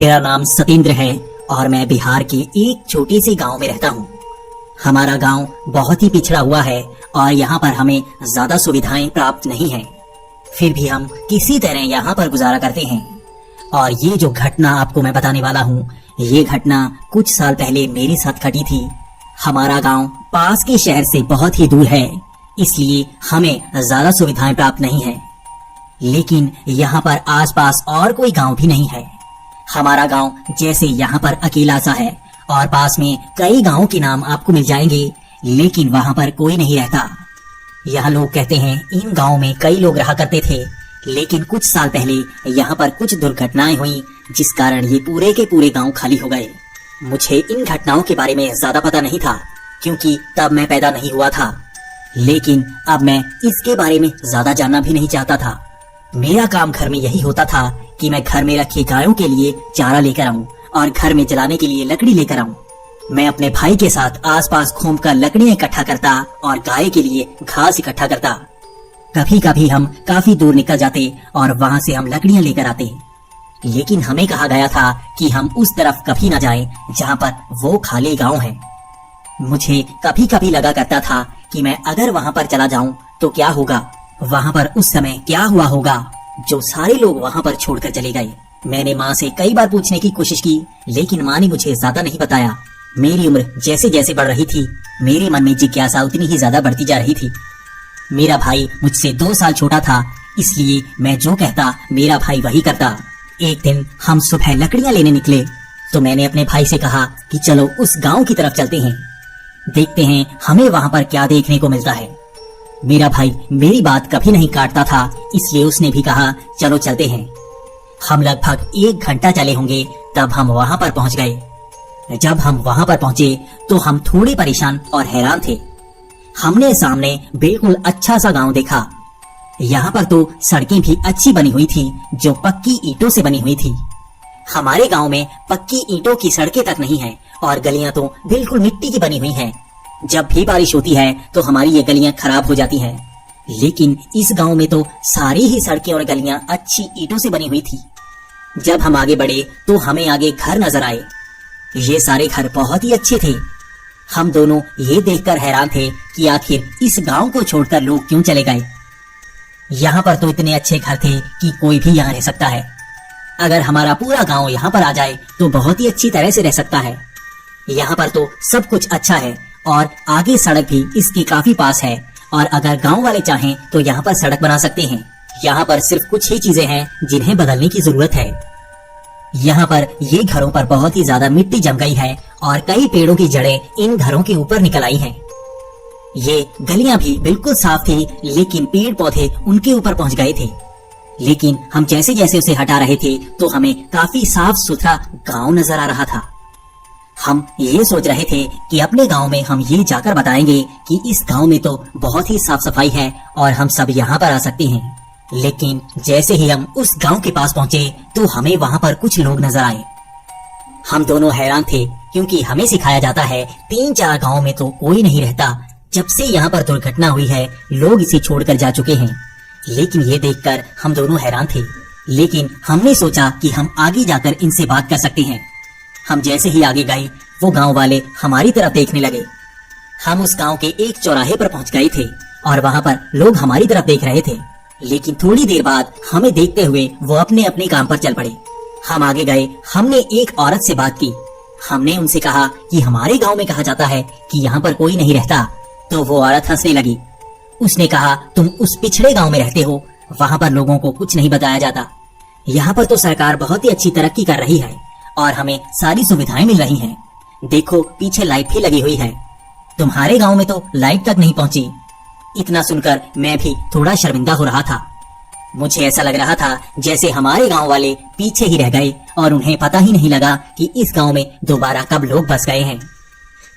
मेरा नाम सतेंद्र है और मैं बिहार के एक छोटे से गांव में रहता हूँ। हमारा गांव बहुत ही पिछड़ा हुआ है और यहाँ पर हमें ज्यादा सुविधाएं प्राप्त नहीं है। फिर भी हम किसी तरह यहाँ पर गुजारा करते हैं। और ये जो घटना आपको मैं बताने वाला हूँ, ये घटना कुछ साल पहले मेरे साथ घटी थी। हमारा गांव पास के शहर से बहुत ही दूर है, इसलिए हमें ज्यादा सुविधाएं प्राप्त नहीं है। लेकिन यहाँ पर आसपास और कोई गांव भी नहीं है। हमारा गांव जैसे यहाँ पर अकेला सा है और पास में कई गांवों के नाम आपको मिल जाएंगे, लेकिन वहाँ पर कोई नहीं रहता। यहाँ लोग कहते हैं इन गांव में कई लोग रहा करते थे, लेकिन कुछ साल पहले यहाँ पर कुछ दुर्घटनाएं हुई, जिस कारण ये पूरे के पूरे गांव खाली हो गए। मुझे इन घटनाओं के बारे में ज्यादा पता नहीं था, क्योंकि तब मैं पैदा नहीं हुआ था। लेकिन अब मैं इसके बारे में ज्यादा जानना भी नहीं चाहता था। मेरा काम घर में यही होता था कि मैं घर में रखी गायों के लिए चारा लेकर आऊं और घर में जलाने के लिए लकड़ी लेकर आऊं। मैं अपने भाई के साथ आसपास घूमकर लकड़ियां इकट्ठा करता और गाय के लिए घास इकट्ठा करता। कभी कभी हम काफी दूर निकल जाते और वहां से हम लकड़ियां लेकर आते, लेकिन हमें कहा गया था कि हम उस तरफ कभी न जाएं जहां पर वो खाली गांव है। मुझे कभी कभी लगा करता था कि मैं अगर वहां पर चला जाऊं तो क्या होगा, वहां पर उस समय क्या हुआ होगा जो सारे लोग वहां पर छोड़कर चले गए। मैंने माँ से कई बार पूछने की कोशिश की, लेकिन माँ ने मुझे ज्यादा नहीं बताया। मेरी उम्र जैसे जैसे बढ़ रही थी, मेरे मन में जिज्ञासा उतनी ही ज्यादा बढ़ती जा रही थी। मेरा भाई मुझसे 2 साल छोटा था, इसलिए मैं जो कहता मेरा भाई वही करता। एक दिन हम सुबह लकड़ियां लेने निकले तो मैंने अपने भाई से कहा कि चलो उस गांव की तरफ चलते हैं, देखते हैं हमें वहां पर क्या देखने को मिलता है। मेरा भाई मेरी बात कभी नहीं काटता था, इसलिए उसने भी कहा चलो चलते हैं। हम लगभग 1 घंटा चले होंगे, तब हम वहां पर पहुंच गए। जब हम वहां पर पहुंचे तो हम थोड़े परेशान और हैरान थे। हमने सामने बिल्कुल अच्छा सा गांव देखा। यहाँ पर तो सड़कें भी अच्छी बनी हुई थी, जो पक्की ईंटों से बनी हुई थी। हमारे गांव में पक्की ईंटों की सड़कें तक नहीं है और गलियां तो बिल्कुल मिट्टी की बनी हुई हैं। जब भी बारिश होती है तो हमारी ये गलियां खराब हो जाती हैं। लेकिन इस गांव में तो सारी ही सड़कें और गलियां अच्छी ईंटों से बनी हुई थी। जब हम आगे बढ़े तो हमें आगे घर नजर आए। ये सारे घर बहुत ही अच्छे थे। हम दोनों ये देखकर हैरान थे कि आखिर इस गांव को छोड़कर लोग क्यों चले गए। यहाँ पर तो इतने अच्छे घर थे कि कोई भी यहाँ रह सकता है। अगर हमारा पूरा गांव यहाँ पर आ जाए तो बहुत ही अच्छी तरह से रह सकता है। यहाँ पर तो सब कुछ अच्छा है और आगे सड़क भी इसके काफी पास है, और अगर गांव वाले चाहें तो यहाँ पर सड़क बना सकते हैं। यहाँ पर सिर्फ कुछ ही चीजें हैं जिन्हें बदलने की जरूरत है। यहाँ पर ये घरों पर बहुत ही ज्यादा मिट्टी जम गई है और कई पेड़ों की जड़ें इन घरों के ऊपर निकल आई हैं। ये गलियां भी बिल्कुल साफ थी, लेकिन पेड़ पौधे उनके ऊपर पहुंच गए थे। लेकिन हम जैसे जैसे उसे हटा रहे थे तो हमें काफी साफ सुथरा गांव नजर आ रहा था। हम ये सोच रहे थे कि अपने गांव में हम ये जाकर बताएंगे कि इस गांव में तो बहुत ही साफ सफाई है और हम सब यहाँ पर आ सकते हैं। लेकिन जैसे ही हम उस गांव के पास पहुँचे तो हमें वहाँ पर कुछ लोग नजर आए। हम दोनों हैरान थे, क्योंकि हमें सिखाया जाता है 3-4 गाँव में तो कोई नहीं रहता। जब से यहाँ पर दुर्घटना हुई है लोग इसे छोड़कर जा चुके हैं। लेकिन ये देखकर हम दोनों हैरान थे। लेकिन हमने सोचा कि हम आगे जाकर इनसे बात कर सकते हैं। हम जैसे ही आगे गए वो गांव वाले हमारी तरफ देखने लगे। हम उस गांव के एक चौराहे पर पहुंच गए थे और वहां पर लोग हमारी तरफ देख रहे थे। लेकिन थोड़ी देर बाद हमें देखते हुए वो अपने अपने काम पर चल पड़े। हम आगे गए, हमने एक औरत से बात की। हमने उनसे कहा कि हमारे गाँव में कहा जाता है कि यहाँ पर कोई नहीं रहता। तो वो औरत हंसने लगी। उसने कहा तुम उस पिछड़े गाँव में रहते हो, वहाँ पर लोगों को कुछ नहीं बताया जाता। यहाँ पर तो सरकार बहुत ही अच्छी तरक्की कर रही है और हमें सारी सुविधाएं मिल रही हैं। देखो पीछे लाइट भी लगी हुई है, तुम्हारे गांव में तो लाइट तक नहीं पहुंची। इतना सुनकर मैं भी थोड़ा शर्मिंदा हो रहा था। मुझे ऐसा लग रहा था जैसे हमारे गांव वाले पीछे ही रह गए और उन्हें पता ही नहीं लगा कि इस गांव में दोबारा कब लोग बस गए हैं।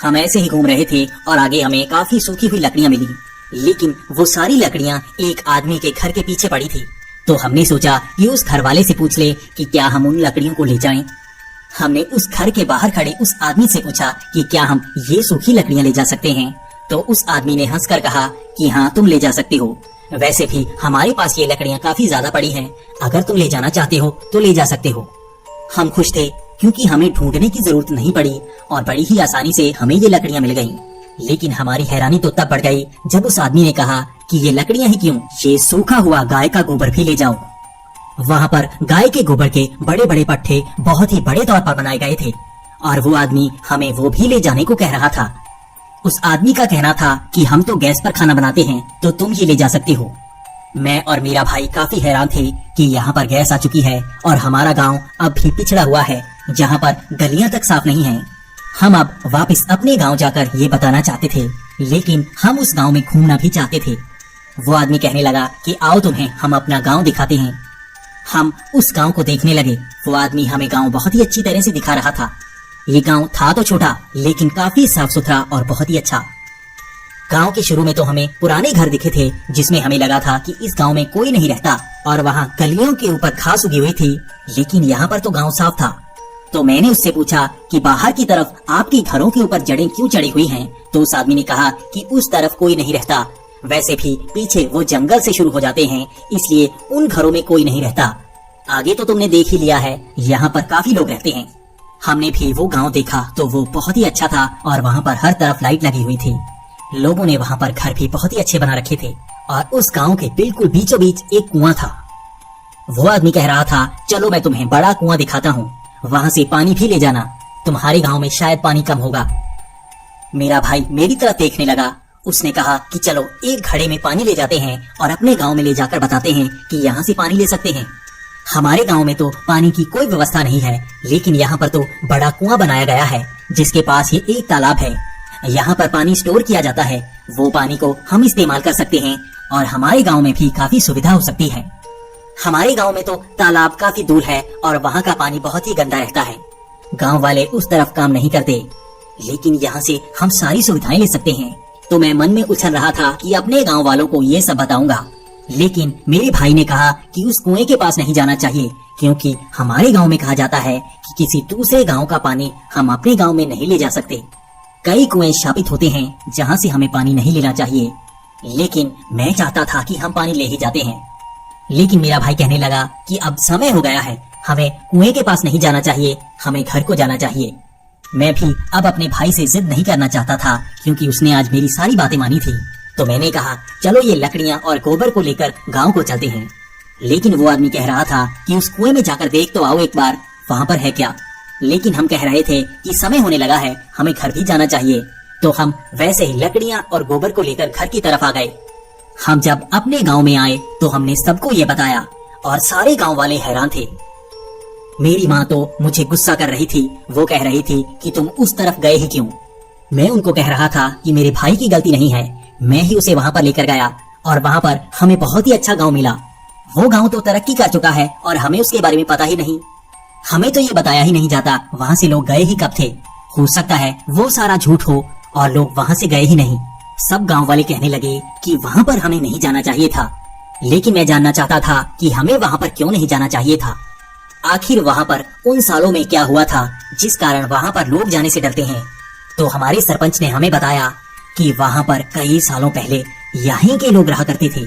हम ऐसे ही घूम रहे थे और आगे हमें काफी सूखी हुई लकड़ियां मिली, लेकिन वो सारी लकड़ियां एक आदमी के घर के पीछे पड़ी थी। तो हमने सोचा कि उस घर वाले से पूछ ले कि क्या हम उन लकड़ियों को ले जाएं। हमने उस घर के बाहर खड़े उस आदमी से पूछा कि क्या हम ये सूखी लकड़ियां ले जा सकते हैं। तो उस आदमी ने हंसकर कहा कि हाँ तुम ले जा सकते हो। वैसे भी हमारे पास ये लकड़ियां काफी ज्यादा पड़ी हैं, अगर तुम ले जाना चाहते हो तो ले जा सकते हो। हम खुश थे क्योंकि हमें ढूंढने की जरूरत नहीं पड़ी और बड़ी ही आसानी से हमें ये लकड़ियां मिल गईं। लेकिन हमारी हैरानी तो तब बढ़ गई जब उस आदमी ने कहा कि ये लकड़ियां ही क्यों, ये सूखा हुआ गाय का गोबर भी ले जाओ। वहाँ पर गाय के गोबर के बड़े बड़े पट्टे बहुत ही बड़े तौर पर बनाए गए थे और वो आदमी हमें वो भी ले जाने को कह रहा था। उस आदमी का कहना था कि हम तो गैस पर खाना बनाते हैं तो तुम ये ले जा सकते हो। मैं और मेरा भाई काफी हैरान थे कि यहाँ पर गैस आ चुकी है और हमारा गांव अब भी पिछड़ा हुआ है, जहाँ पर गलियां तक साफ नहीं हैं। हम अब वापस अपने गांव जाकर ये बताना चाहते थे, लेकिन हम उस गांव में घूमना भी चाहते थे। वो आदमी कहने लगा कि आओ तुम्हें हम अपना गांव दिखाते हैं। हम उस गांव को देखने लगे। वो आदमी हमें गांव बहुत ही अच्छी तरह से दिखा रहा था। ये गांव था तो छोटा, लेकिन काफी साफ सुथरा और बहुत ही अच्छा। गांव के शुरू में तो हमें पुराने घर दिखे थे, जिसमें हमें लगा था कि इस गांव में कोई नहीं रहता और वहाँ गलियों के ऊपर घास उगी हुई थी, लेकिन यहाँ पर तो गांव साफ था। तो मैंने उससे पूछा कि बाहर की तरफ आपके घरों के ऊपर जड़ें क्यों चढ़ी हुई हैं? तो उस आदमी ने कहा कि उस तरफ कोई नहीं रहता, वैसे भी पीछे वो जंगल से शुरू हो जाते हैं, इसलिए उन घरों में कोई नहीं रहता। आगे तो तुमने देख ही लिया है, यहाँ पर काफी लोग रहते हैं। हमने भी वो गांव देखा तो वो बहुत ही अच्छा था और वहाँ पर हर तरफ लाइट लगी हुई थी। लोगों ने वहाँ पर घर भी बहुत ही अच्छे बना रखे थे और उस गांव के बिल्कुल बीचों बीच एक कुआं था। वो आदमी कह रहा था, चलो मैं तुम्हें बड़ा कुआं दिखाता हूँ, वहाँ से पानी भी ले जाना, तुम्हारे गांव में शायद पानी कम होगा। मेरा भाई मेरी तरफ देखने लगा। उसने कहा कि चलो एक घड़े में पानी ले जाते हैं और अपने गांव में ले जाकर बताते हैं कि यहाँ से पानी ले सकते हैं। हमारे गांव में तो पानी की कोई व्यवस्था नहीं है, लेकिन यहाँ पर तो बड़ा कुआं बनाया गया है, जिसके पास ही एक तालाब है। यहाँ पर पानी स्टोर किया जाता है, वो पानी को हम इस्तेमाल कर सकते हैं और हमारे गांव में भी काफी सुविधा हो सकती है। हमारे गांव में तो तालाब काफी दूर है और वहाँ का पानी बहुत ही गंदा रहता है। गांव वाले उस तरफ काम नहीं करते, लेकिन यहाँ से हम सारी सुविधाएं ले सकते हैं। तो मैं मन में उछल रहा था कि अपने गांव वालों को ये सब बताऊंगा, लेकिन मेरे भाई ने कहा कि उस कुएं के पास नहीं जाना चाहिए, क्योंकि हमारे गांव में कहा जाता है कि किसी दूसरे गांव का पानी हम अपने गांव में नहीं ले जा सकते। कई कुएं शापित होते हैं जहां से हमें पानी नहीं लेना चाहिए, लेकिन मैं चाहता था कि हम पानी ले ही जाते हैं। लेकिन मेरा भाई कहने लगा कि अब समय हो गया है, हमें कुएं के पास नहीं जाना चाहिए, हमें घर को जाना चाहिए। मैं भी अब अपने भाई से जिद नहीं करना चाहता था, क्योंकि उसने आज मेरी सारी बातें मानी थी। तो मैंने कहा चलो ये लकड़ियां और गोबर को लेकर गांव को चलते हैं। लेकिन वो आदमी कह रहा था कि उस कुएं में जाकर देख तो आओ एक बार, वहाँ पर है क्या। लेकिन हम कह रहे थे कि समय होने लगा है, हमें घर भी जाना चाहिए। तो हम वैसे ही लकड़ियां और गोबर को लेकर घर की तरफ आ गए। हम जब अपने गांव में आए तो हमने सबको ये बताया और सारे गांव वाले हैरान थे। मेरी माँ तो मुझे गुस्सा कर रही थी। वो कह रही थी कि तुम उस तरफ गए ही क्यों। मैं उनको कह रहा था कि मेरे भाई की गलती नहीं है, मैं ही उसे वहाँ पर लेकर गया और वहाँ पर हमें बहुत ही अच्छा गांव मिला। वो गांव तो तरक्की कर चुका है और हमें उसके बारे में पता ही नहीं। हमें तो ये बताया ही नहीं जाता वहाँ से लोग गए ही कब थे। हो सकता है वो सारा झूठ हो और लोग वहाँ से गए ही नहीं। सब गांव वाले कहने लगे कि वहाँ पर हमें नहीं जाना चाहिए था, लेकिन मैं जानना चाहता था कि हमें वहाँ पर क्यों नहीं जाना चाहिए था। आखिर वहाँ पर उन सालों में क्या हुआ था जिस कारण वहाँ पर लोग जाने से डरते हैं। तो हमारे सरपंच ने हमें बताया कि वहाँ पर कई सालों पहले यहीं के लोग रहा करते थे।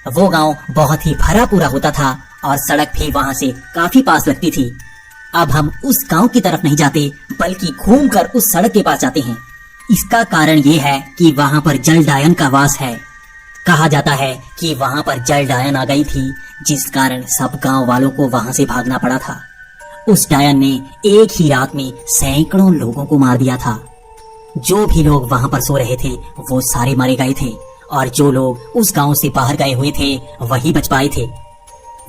वो गांव बहुत ही भरा पूरा होता था और सड़क भी वहाँ से काफी पास लगती थी। अब हम उस गांव की तरफ नहीं जाते, बल्कि घूमकर उस सड़क के पास जाते हैं। इसका कारण ये है कि वहाँ पर जलडायन का वास है। कहा जाता है कि वहाँ पर जलडायन आ गई थी, जिस कारण सब गांव वालों को वहाँ से भागना पड़ा था। उस डायन ने एक ही रात में सैकड़ों लोगों को मार दिया था। जो भी लोग वहाँ पर सो रहे थे वो सारे मारे गए थे और जो लोग उस गांव से बाहर गए हुए थे वही बच पाए थे।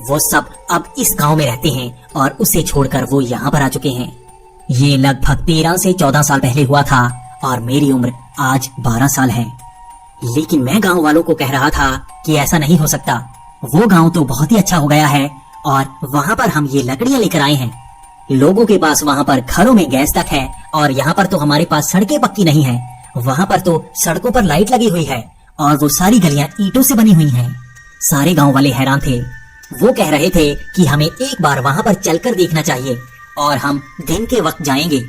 वो सब अब इस गांव में रहते हैं और उसे छोड़कर वो यहाँ पर आ चुके हैं। ये लगभग 13 से 14 साल पहले हुआ था और मेरी उम्र आज 12 साल है। लेकिन मैं गांव वालों को कह रहा था कि ऐसा नहीं हो सकता। वो गांव तो बहुत ही अच्छा हो गया है और वहाँ पर हम ये लकड़ियाँ लेकर आए हैं। लोगों के पास वहाँ पर घरों में गैस तक है और यहाँ पर तो हमारे पास सड़कें पक्की नहीं है। वहाँ पर तो सड़कों पर लाइट लगी हुई है और वो सारी गलियां ईंटों से बनी हुई हैं। सारे गांव वाले हैरान थे। वो कह रहे थे कि हमें एक बार वहाँ पर चलकर देखना चाहिए और हम दिन के वक्त जाएंगे।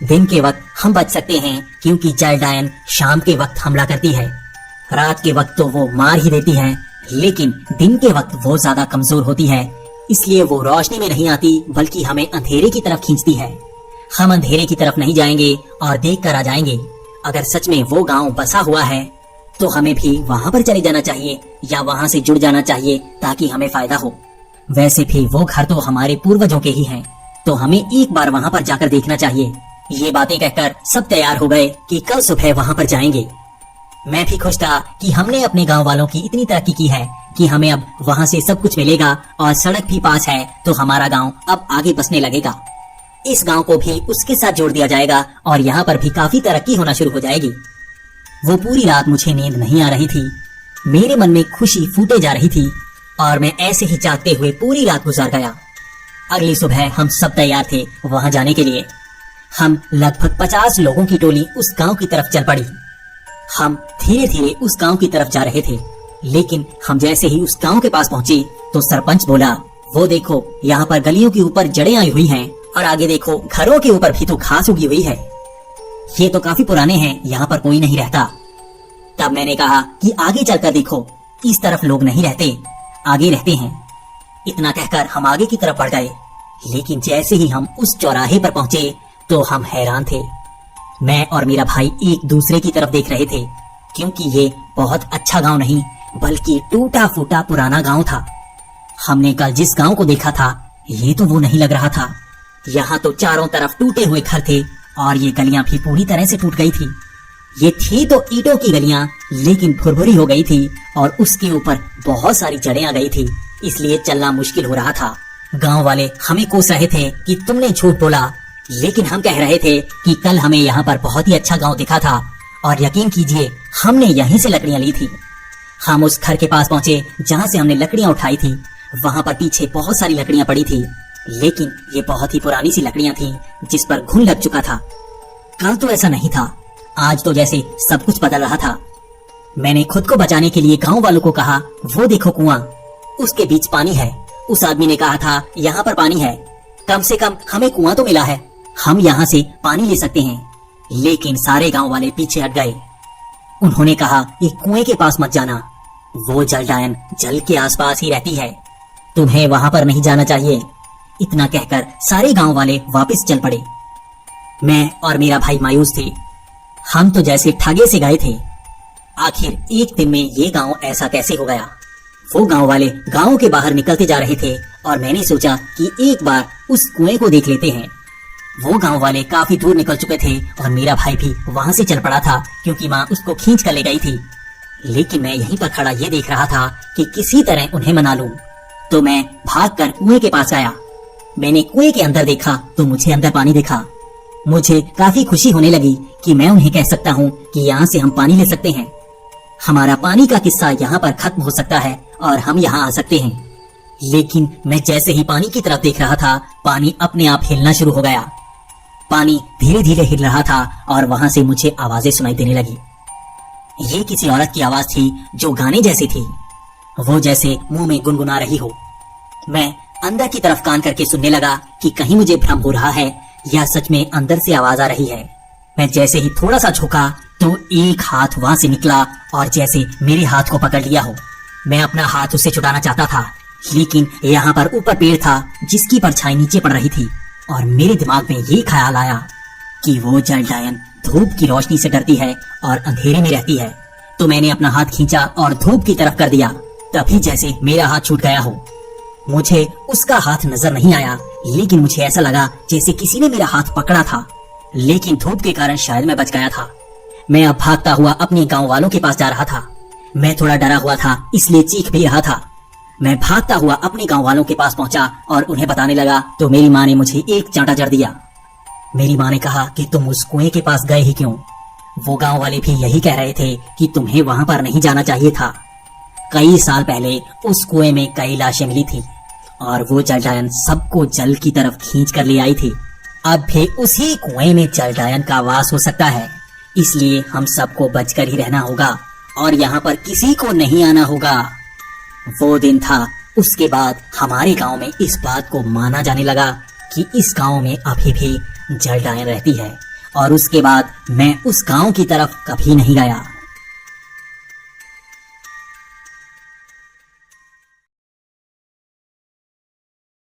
दिन के वक्त हम बच सकते हैं क्योंकि जलडायन शाम के वक्त हमला करती है। रात के वक्त तो वो मार ही देती है, लेकिन दिन के वक्त वो ज्यादा कमजोर होती है, इसलिए वो रोशनी में नहीं आती बल्कि हमें अंधेरे की तरफ खींचती है। हम अंधेरे की तरफ नहीं जाएंगे और देख कर आ जाएंगे। अगर सच में वो गांव बसा हुआ है तो हमें भी वहां पर चले जाना चाहिए या वहां से जुड़ जाना चाहिए ताकि हमें फायदा हो। वैसे भी वो घर तो हमारे पूर्वजों के ही हैं, तो हमें एक बार वहां पर जाकर देखना चाहिए। ये बातें कहकर सब तैयार हो गए कि कल सुबह वहां पर जाएंगे। मैं भी खुश था कि हमने अपने गांव वालों की इतनी तरक्की की है कि हमें अब वहां से सब कुछ मिलेगा और सड़क भी पास है, तो हमारा गांव अब आगे बसने लगेगा। इस गांव को भी उसके साथ जोड़ दिया जाएगा और यहाँ पर भी काफी तरक्की होना शुरू हो जाएगी। वो पूरी रात मुझे नींद नहीं आ रही थी। मेरे मन में खुशी फूटे जा रही थी और मैं ऐसे ही जागते हुए पूरी रात गुजार गया। अगली सुबह हम सब तैयार थे वहां जाने के लिए। हम लगभग 50 लोगों की टोली उस गांव की तरफ चल पड़ी। हम धीरे धीरे उस गांव की तरफ जा रहे थे, लेकिन हम जैसे ही उस गांव के पास पहुंचे तो सरपंच बोला, वो देखो यहाँ पर गलियों के ऊपर जड़ें आई हुई हैं और आगे देखो घरों के ऊपर भी तो घास उगी हुई है। ये तो काफी पुराने हैं, यहाँ पर कोई नहीं रहता। तब मैंने कहा कि आगे चलकर देखो, इस तरफ लोग नहीं रहते, आगे रहते हैं। इतना कहकर हम आगे की तरफ बढ़ गए, लेकिन जैसे ही हम उस चौराहे पर पहुंचे तो हम हैरान थे। मैं और मेरा भाई एक दूसरे की तरफ देख रहे थे, क्योंकि ये बहुत अच्छा गांव नहीं बल्कि टूटा फूटा पुराना गांव था। हमने कल जिस गांव को देखा था ये तो वो नहीं लग रहा था। यहाँ तो चारों तरफ टूटे हुए घर थे और ये गलियां भी पूरी तरह से टूट गई थी। ये थी तो ईंटों की गलियां, लेकिन भुरभुरी हो गई थी और उसके ऊपर बहुत सारी जड़ें आ गई थी, इसलिए चलना मुश्किल हो रहा था। गांव वाले हमें कोस रहे थे कि तुमने झूठ बोला, लेकिन हम कह रहे थे कि कल हमें यहाँ पर बहुत ही अच्छा गांव दिखा था और यकीन कीजिए हमने यहीं से लकड़ियां ली थी। हम उस घर के पास पहुंचे जहाँ से हमने लकड़ियां उठाई थी। वहाँ पर पीछे बहुत सारी लकड़ियां पड़ी थी, लेकिन ये बहुत ही पुरानी सी लकड़ियां थीं जिस पर घुन लग चुका था। कल तो ऐसा नहीं था, आज तो जैसे सब कुछ बदल रहा था। मैंने खुद को बचाने के लिए गांव वालों को कहा, वो देखो कुआं, उसके बीच पानी है। उस आदमी ने कहा था यहाँ पर पानी है, कम से कम हमें कुआं तो मिला है, हम यहाँ से पानी ले सकते हैं। लेकिन सारे गांव वाले पीछे हट गए। उन्होंने कहा कि कुएं के पास मत जाना, वो जलडायन जल के आसपास ही रहती है, तुम्हें वहां पर नहीं जाना चाहिए। इतना कहकर सारे गांव वाले वापस चल पड़े। मैं और मेरा भाई मायूस थे। हम तो जैसे ठगे से गए थे। आखिर एक दिन में ये गांव ऐसा कैसे हो गया? वो गांव वाले गांव के बाहर निकलते जा रहे थे और मैंने सोचा कि एक बार उस कुएं को देख लेते हैं। वो गांव वाले काफी दूर निकल चुके थे और मेरा भाई भी वहां से चल पड़ा था, क्योंकि माँ उसको खींच कर ले गई थी। लेकिन मैं यहीं पर खड़ा ये देख रहा था कि किसी तरह उन्हें मना लूं। तो मैं भागकर कुएं के पास आया। मैंने कुएं के अंदर देखा तो मुझे अंदर पानी दिखा। मुझे काफी खुशी होने लगी कि मैं उन्हें कह सकता हूँ कि यहाँ से हम पानी ले सकते हैं। हमारा पानी का किस्सा यहाँ पर खत्म हो सकता है और हम यहाँ आ सकते हैं। लेकिन मैं जैसे ही पानी की तरफ देख रहा था, पानी अपने आप हिलना शुरू हो गया। पानी धीरे धीरे हिल रहा था और वहां से मुझे आवाजें सुनाई देने लगी। ये किसी औरत की आवाज थी जो गाने जैसी थी, वो जैसे मुंह में गुनगुना रही हो। मैं अंदर की तरफ कान करके सुनने लगा कि कहीं मुझे भ्रम हो रहा है या सच में अंदर से आवाज आ रही है। मैं जैसे ही थोड़ा सा झुका तो एक हाथ वहां से निकला और जैसे मेरे हाथ को पकड़ लिया हो। मैं अपना हाथ उससे छुड़ाना चाहता था, लेकिन यहाँ पर ऊपर पेड़ था जिसकी परछाई नीचे पड़ रही थी और मेरे दिमाग में ये ख्याल आया कि वो जलडायन धूप की रोशनी से डरती है और अंधेरे में रहती है। तो मैंने अपना हाथ खींचा और धूप की तरफ कर दिया। तभी जैसे मेरा हाथ छूट गया हो। मुझे उसका हाथ नजर नहीं आया, लेकिन मुझे ऐसा लगा जैसे किसी ने मेरा हाथ पकड़ा था, लेकिन धूप के कारण शायद मैं बच गया था। मैं अब भागता हुआ अपने गांव वालों के पास जा रहा था। मैं थोड़ा डरा हुआ था, इसलिए चीख भी रहा था। मैं भागता हुआ अपने गांव वालों के पास पहुंचा और उन्हें बताने लगा तो मेरी माँ ने मुझे एक चांटा जड़ दिया। मेरी माँ ने कहा कि तुम उस कुएं के पास गए ही क्यों? वो गांव वाले भी यही कह रहे थे कि तुम्हें वहां पर नहीं जाना चाहिए था। कई साल पहले उस कुएं में कई लाशें मिली थी और वो जलडायन सबको जल की तरफ खींच कर ले आई थी। अब भी उसी कुएं में जलडायन का वास हो सकता है, इसलिए हम सबको बचकर ही रहना होगा और यहाँ पर किसी को नहीं आना होगा। वो दिन था। उसके बाद हमारे गांव में इस बात को माना जाने लगा कि इस गांव में अभी भी जलडायन रहती है और उसके बाद मैं उस गांव की तरफ कभी नहीं गया।